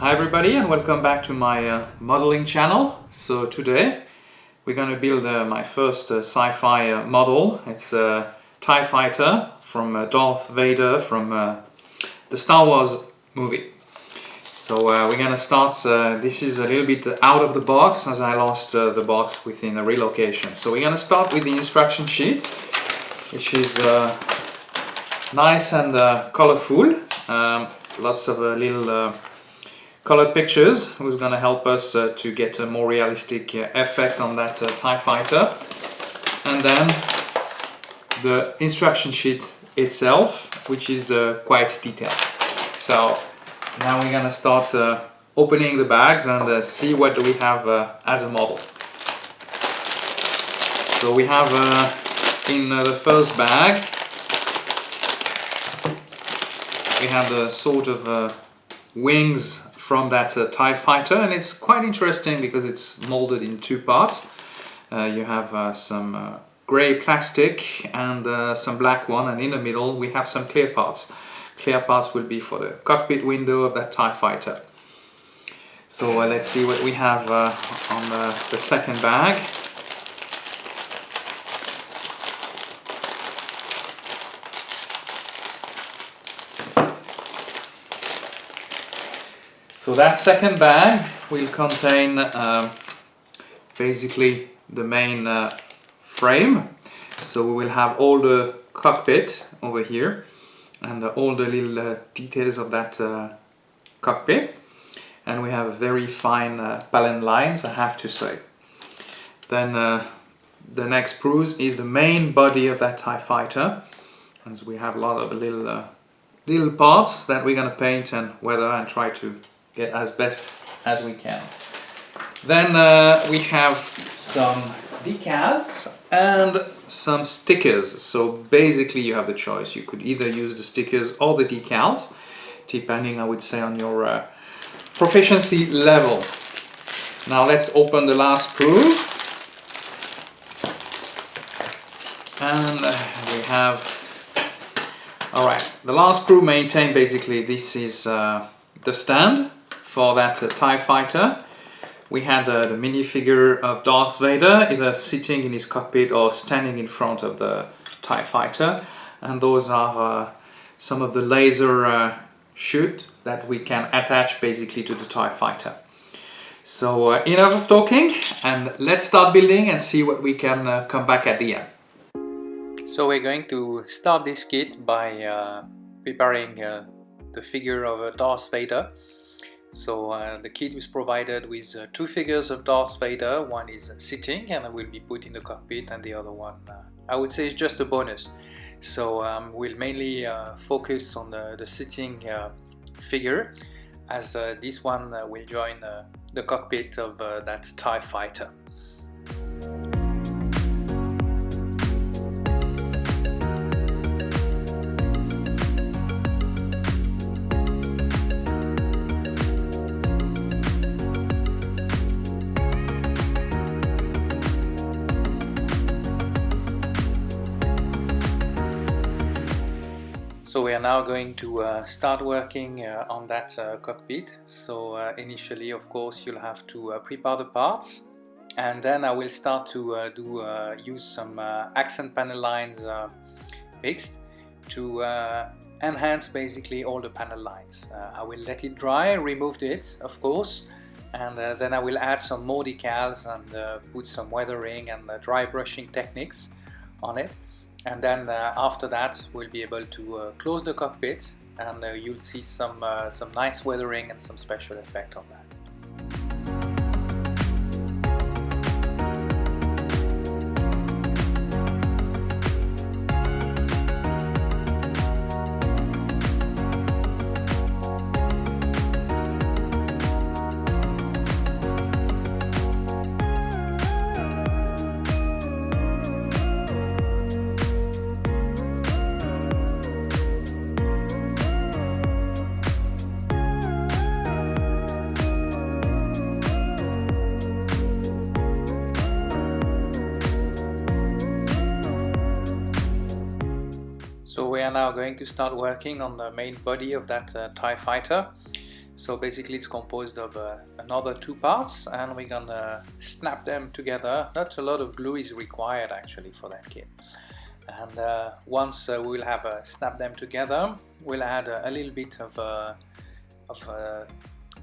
Hi everybody and welcome back to my modeling channel. So today we're going to build my first sci-fi model. It's a TIE fighter from Darth Vader from the Star Wars movie. So we're going to start, this is a little bit out of the box as I lost the box within a relocation. So we're going to start with the instruction sheet, which is nice and colorful. Lots of little colored pictures, who's going to help us to get a more realistic effect on that TIE fighter. And then the instruction sheet itself, which is quite detailed. So now we're going to start opening the bags and see what do we have as a model. So we have in the first bag, we have the sort of wings from that TIE fighter, and it's quite interesting because it's molded in two parts. You have some grey plastic and some black one, and in the middle we have some clear parts. Clear parts will be for the cockpit window of that TIE fighter. So let's see what we have on the second bag. So that second bag will contain basically the main frame. So we will have all the cockpit over here and all the little details of that cockpit. And we have very fine palette lines, I have to say. Then the next spruce is the main body of that TIE fighter. And so we have a lot of little parts that we're going to paint and weather and try to get as best as we can. Then we have some decals and some stickers. So basically you have the choice. You could either use the stickers or the decals, depending, I would say, on your proficiency level. Now let's open the last sprue. And we have, alright, the last sprue maintained, basically this is the stand for that TIE fighter. We had the minifigure of Darth Vader either sitting in his cockpit or standing in front of the TIE fighter, and those are some of the laser chute that we can attach basically to the TIE fighter. So enough of talking, and let's start building and see what we can come back at the end. So we're going to start this kit by preparing the figure of Darth Vader. So the kit was provided with two figures of Darth Vader. One is sitting and will be put in the cockpit, and the other one I would say is just a bonus. So we'll mainly focus on the sitting figure, as this one will join the cockpit of that TIE fighter. So we are now going to start working on that cockpit. So initially, of course, you'll have to prepare the parts, and then I will start to use some accent panel lines mixed to enhance basically all the panel lines. I will let it dry, removed it, of course, and then I will add some more decals and put some weathering and dry brushing techniques on it. And then after that we'll be able to close the cockpit, and you'll see some nice weathering and some special effect on that. So we are now going to start working on the main body of that TIE fighter. So basically it's composed of another 2 parts, and we're gonna snap them together. Not a lot of glue is required actually for that kit. And once we'll have snapped them together, we'll add a little bit of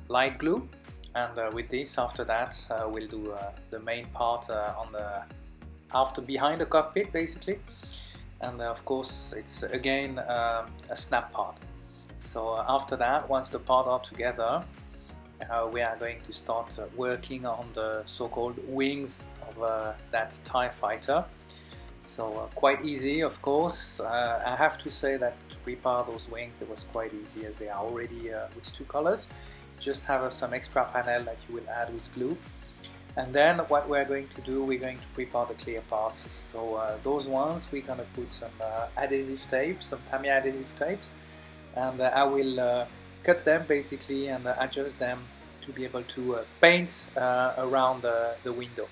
light glue, and with this, after that, we'll do the main part on the behind the cockpit basically. And of course it's again a snap part. So after that, once the parts are together, we are going to start working on the so-called wings of that TIE fighter. So quite easy, of course. I have to say that to prepare those wings, it was quite easy, as they are already with 2 colors. Just have some extra panel that you will add with glue. And then what we're going to do, we're going to prepare the clear parts. So those ones, we're going to put some adhesive tape, some Tamiya adhesive tapes, and I will cut them basically and adjust them to be able to paint around the window.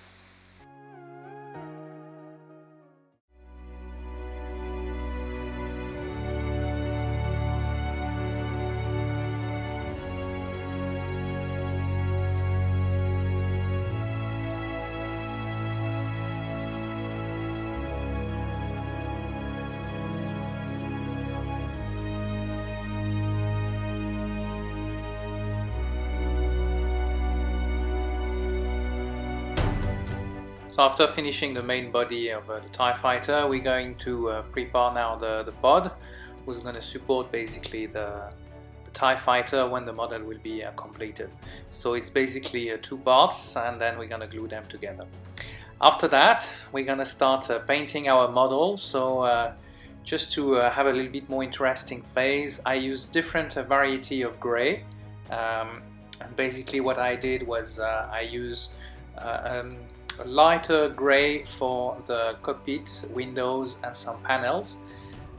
So after finishing the main body of the TIE fighter, we're going to prepare now the pod, who's going to support basically the TIE fighter when the model will be completed. So it's basically 2 parts, and then we're going to glue them together. After that, we're going to start painting our model. So just to have a little bit more interesting phase, I used different variety of gray. And basically what I did was I used a lighter gray for the cockpit, windows and some panels,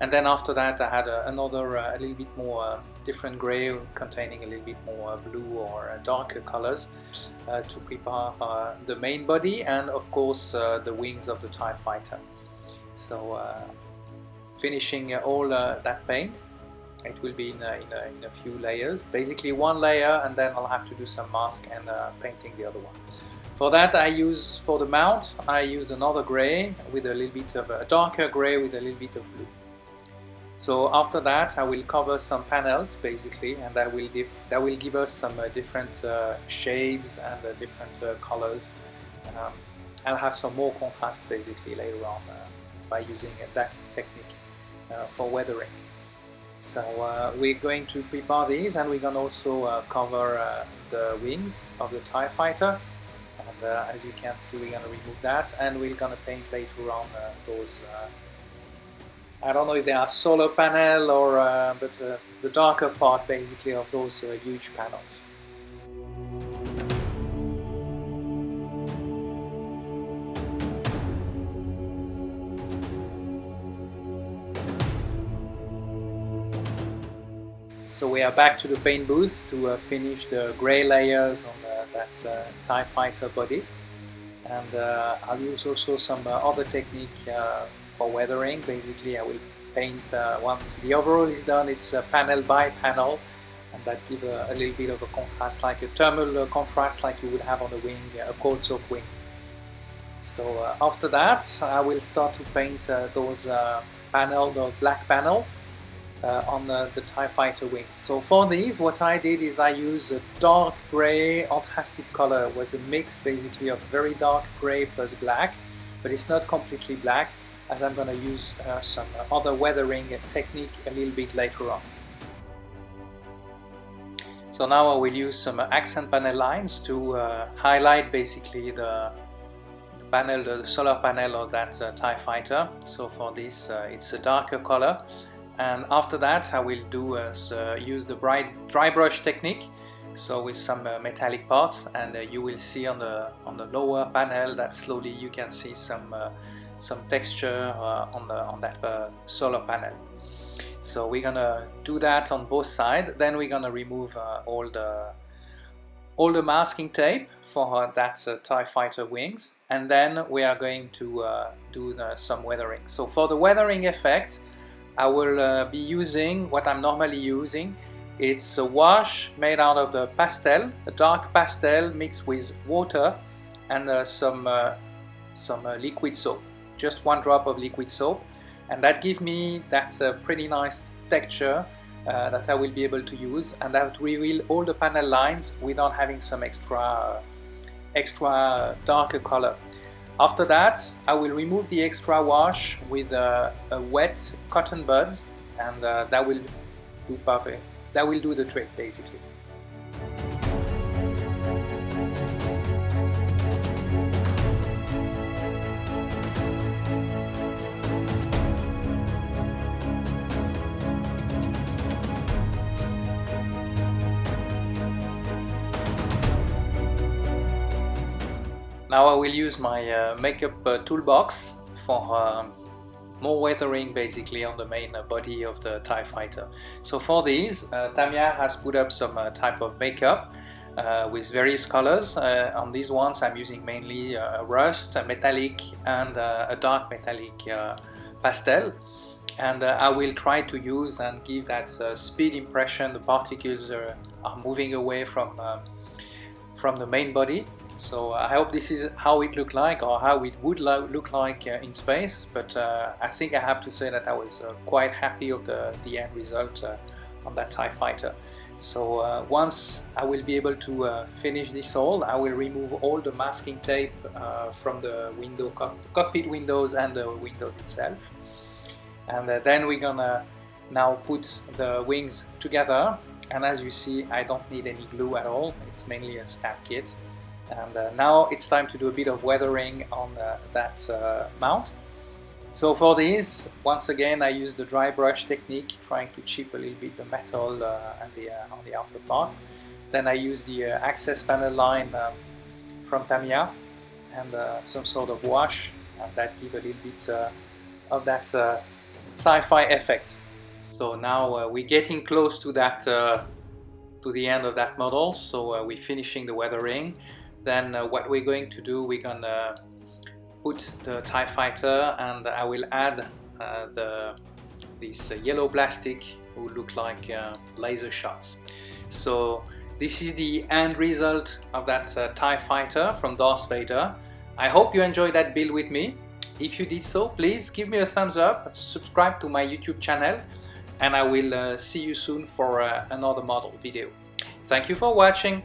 and then after that I had another a little bit more different gray containing a little bit more blue or darker colors to prepare the main body and of course the wings of the TIE fighter. So finishing all that paint, it will be in a few layers, basically 1 layer, and then I'll have to do some mask and painting the other one. For that, for the mount, I use another gray with a little bit of a darker gray with a little bit of blue. So after that, I will cover some panels basically, and that will give us some different shades and different colors. I'll have some more contrast basically later on by using that technique for weathering. So we're going to prepare these, and we're going to also cover the wings of the TIE fighter. And as you can see, we're going to remove that, and we're going to paint later on those, I don't know if they are solar panel or, but the darker part basically of those huge panels. So we are back to the paint booth to finish the gray layers on that TIE fighter body, and I'll use also some other technique for weathering. Basically I will paint, once the overall is done, it's panel by panel, and that gives a little bit of a contrast, like a thermal contrast like you would have on a wing, a cold soak wing. So after that I will start to paint those panel, the black panel, on the TIE fighter wing. So for these, what I did is I used a dark gray anthracite color. It was a mix basically of very dark gray plus black, but it's not completely black, as I'm going to use some other weathering technique a little bit later on. So now I will use some accent panel lines to highlight basically the panel, the solar panel of that TIE fighter. So for this it's a darker color. And after that I will use the dry brush technique, so with some metallic parts, and you will see on the lower panel that slowly you can see some texture on that solar panel. So we're gonna do that on both sides. Then we're gonna remove all the masking tape for that TIE fighter wings, and then we are going to do some weathering. So for the weathering effect, I will be using what I'm normally using It's a wash made out of the pastel, a dark pastel mixed with water and some liquid soap. Just one drop of liquid soap, and that gives me that pretty nice texture that I will be able to use, and that will reveal all the panel lines without having some extra darker color. After that, I will remove the extra wash with a wet cotton buds, and that will do perfect. That will do the trick basically. Now I will use my makeup toolbox for more weathering basically on the main body of the TIE Fighter. So for these, Tamiya has put up some type of makeup with various colors. On these ones I'm using mainly rust, metallic and a dark metallic pastel. And I will try to use and give that speed impression. The particles are moving away from the main body. So I hope this is how it looked like, or how it would look like in space, but I think I have to say that I was quite happy of the end result on that TIE Fighter. So once I will be able to finish this all, I will remove all the masking tape from the cockpit windows and the windows itself. And then we're gonna now put the wings together, and as you see I don't need any glue at all, it's mainly a stamp kit. And now it's time to do a bit of weathering on that mount. So for this, once again I use the dry brush technique, trying to chip a little bit the metal on the outer part. Then I use the access panel line from Tamiya and some sort of wash, and that gives a little bit of that sci-fi effect. So now we're getting close to that to the end of that model, so we're finishing the weathering. Then what we're going to do, we're gonna put the TIE Fighter, and I will add this yellow plastic who look like laser shots. So this is the end result of that TIE Fighter from Darth Vader. I hope you enjoyed that build with me. If you did so, please give me a thumbs up, subscribe to my YouTube channel, and I will see you soon for another model video. Thank you for watching.